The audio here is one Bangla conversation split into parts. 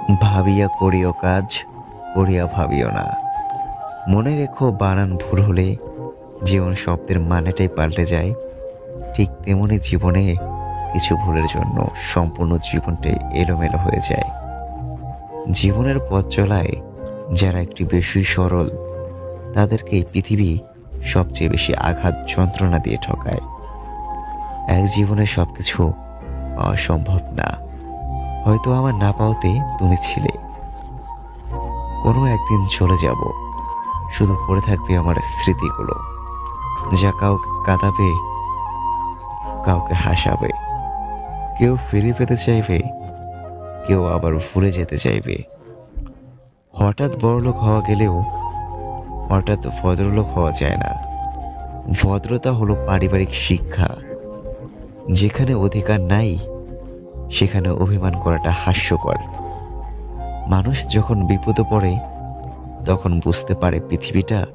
ভাবিয়া করিও কাজ, করিয়া ভাবিও না। মনে রেখো, বানান ভুল হলে জীবন শব্দের মানেটাই পাল্টে যায়। ঠিক তেমনি জীবনে কিছু ভুলের জন্য সম্পূর্ণ জীবনটাই এলোমেলো হয়ে যায়। জীবনের পথ চলায় যারা একটু বেশি সরল, তাদেরকে এই পৃথিবী সবচেয়ে বেশি আঘাত যন্ত্রণা দিয়ে ঠকায়। এক জীবনে সবকিছু পাওয়া সম্ভব না। হয়তো আমার না পাওয়াতে তুমি ছিলে। কোনো একদিন চলে যাব, শুধু পড়ে থাকবে আমার স্মৃতিগুলো, যা কাউকে কাঁদাবে, কাউকে হাসাবে। কেউ ফিরে পেতে চাইবে, কেউ আবার ভুলে যেতে চাইবে। হঠাৎ বড়লোক হওয়া গেলেও হঠাৎ ভদ্রলোক হওয়া যায় না। ভদ্রতা হলো পারিবারিক শিক্ষা। যেখানে অধিকার নাই, সেখানে অভিমান করাটা হাস্যকর। মানুষ যখন বিপদে পড়ে, তখন বুঝতে পারে পৃথিবীটা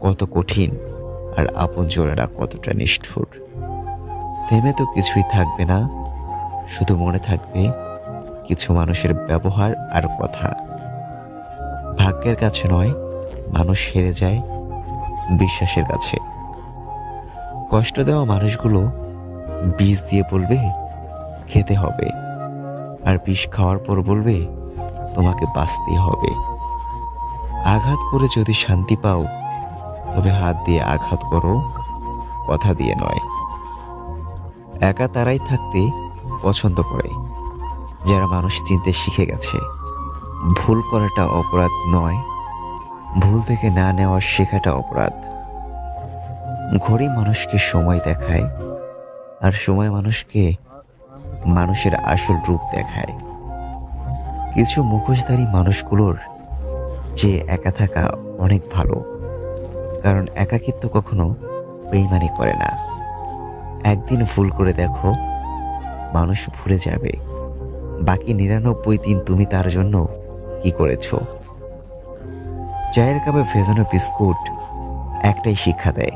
কত কঠিন আর আপনজনেরা কতটা নিষ্ঠুর। থেমে তো কিছুই থাকবে না, শুধু মনে থাকবে কিছু মানুষের ব্যবহার আর কথা। ভাগ্যের কাছে নয়, মানুষ হেরে যায় বিশ্বাসের কাছে। কষ্ট দেওয়া মানুষগুলো বিষ দিয়ে বলবে খেতে হবে, আর বিষ খাওয়ার পর বলবে তোমাকে বাঁচতেই হবে। আঘাত করে যদি শান্তি পাও, তবে হাত দিয়ে আঘাত করো, কথা দিয়ে নয়। একা তারাই থাকতে পছন্দ করে যারা মানুষ চিনতে শিখে গেছে। ভুল করাটা অপরাধ নয়, ভুল থেকে না নেওয়া শেখাটা অপরাধ। ঘড়ি মানুষকে সময় দেখায়, আর সময় মানুষকে মানুষের আসল রূপ দেখায়। কিছু মুখোশধারী মানুষগুলোর যে একা থাকা অনেক ভালো, কারণ একাকিত্ব কখনো বেইমানি করে না। একদিন ভুল করে দেখো, মানুষ ভুলে যাবে বাকি 99 দিন তুমি তার জন্য কি করেছো। চায়ের কাপে ভেজানো বিস্কুট একটাই শিক্ষা দেয়,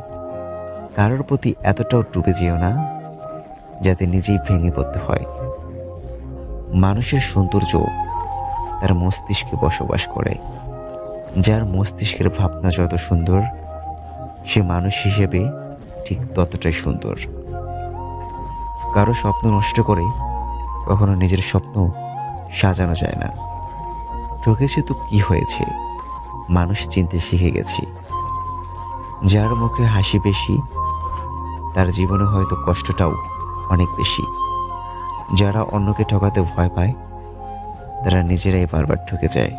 কারোর প্রতি এতটাও ডুবে যেও না যাতে নিজেই ভেঙে পড়তে হয়। মানুষের সৌন্দর্য তার মস্তিষ্কে বসবাস করে। যার মস্তিষ্কের ভাবনা যত সুন্দর, সে মানুষ হিসেবে ঠিক ততটাই সুন্দর। কারো স্বপ্ন নষ্ট করে কখনো নিজের স্বপ্ন সাজানো যায় না। ঠকেছে তো কি হয়েছে, মানুষ চিনতে শিখে গেছি। যার মুখে হাসি বেশি, তার জীবনে হয়তো কষ্টটাও অনেক বেশি। যারা অন্যকে ঠকাতে ভয় পায়, তারা নিজেরাই বারবার ঠকে যায়।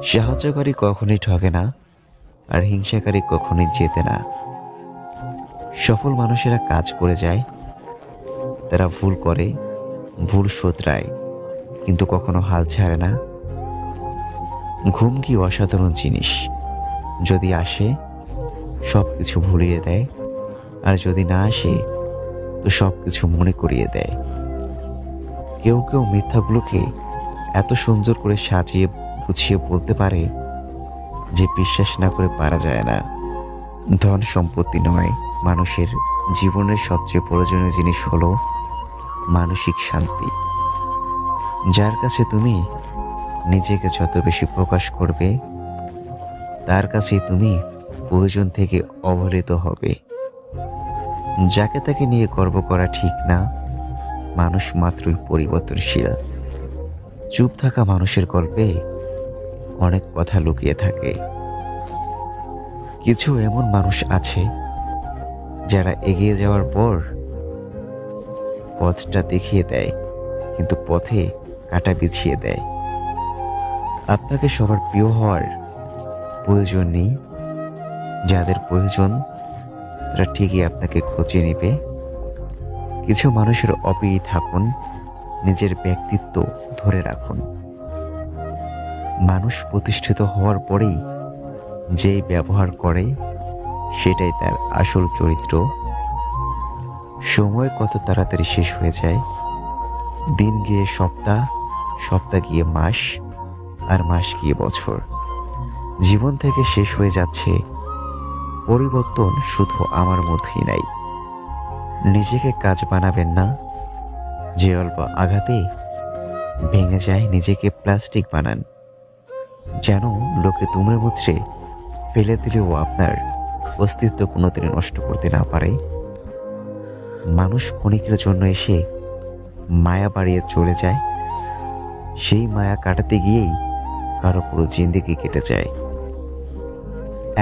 সাহায্যকারী কখনোই ঠকে না, আর হিংসাকারী কখনোই জেতে না। সফল মানুষেরা কাজ করে যায়, তারা ভুল করে, ভুল শোধরায়, কিন্তু কখনো হাল ছাড়ে না। ঘুম কি অসাধারণ জিনিস, যদি আসে সব কিছু ভুলিয়ে দেয়, আর যদি না আসে তো সব কিছু মনে করিয়ে দেয়। কেউ কেউ মিথ্যাগুলোকে এত সুন্দর করে সাজিয়ে গুছিয়ে বলতে পারে যে বিশ্বাস না করে পারা যায় না। ধন সম্পত্তি নয়, মানুষের জীবনের সবচেয়ে প্রয়োজনীয় জিনিস হলো মানসিক শান্তি। যার কাছে তুমি নিজেকে যত বেশি প্রকাশ করবে, তার কাছেই তুমি প্রয়োজন থেকে অবহেলিত হবে। যাকে তাকে নিয়ে গর্ব করা ঠিক না, মানুষ মাত্রই পরিবর্তনশীল। চুপ থাকা মানুষের গল্পে অনেক কথা লুকিয়ে থাকে। কিছু এমন মানুষ আছে যারা এগিয়ে যাওয়ার পর পথটা দেখিয়ে দেয়, কিন্তু পথে কাঁটা বিছিয়ে দেয়। আপনাকে সবার প্রিয় হওয়ার প্রয়োজন নেই, যাদের প্রয়োজন তারা ঠিকই আপনাকে খোঁজে নেবে। কিছু মানুষের অপেক্ষায় থাকুন, নিজের ব্যক্তিত্ব ধরে রাখুন। মানুষ প্রতিষ্ঠিত হওয়ার পরেই যেই ব্যবহার করে, সেটাই তার আসল চরিত্র। সময় কত তাড়াতাড়ি শেষ হয়ে যায়। দিন গিয়ে সপ্তাহ, সপ্তাহ গিয়ে মাস, আর মাস গিয়ে বছর। জীবন থেকে শেষ হয়ে যাচ্ছে। পরিবর্তন শুধু আমার মধ্যেই নাই। নিজেকে কাজ বানাবেন না, যে অল্প আঘাতে ভেঙে যায়, নিজেকে প্লাস্টিক বানান, যেন লোকে দুমড়ে মুচড়ে ফেলে দিলেও আপনার অস্তিত্ব কোনোদিনই নষ্ট করতে না পারে। মানুষ ক্ষণিকের জন্য এসে মায়া বাড়িয়ে চলে যায়, সেই মায়া কাটাতে গিয়েই কারো পুরো জিন্দেগি কেটে যায়।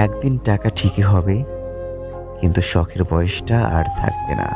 একদিন টাকা ঠিকই হবে, কিন্তু শখের বয়সটা আর থাকবে না।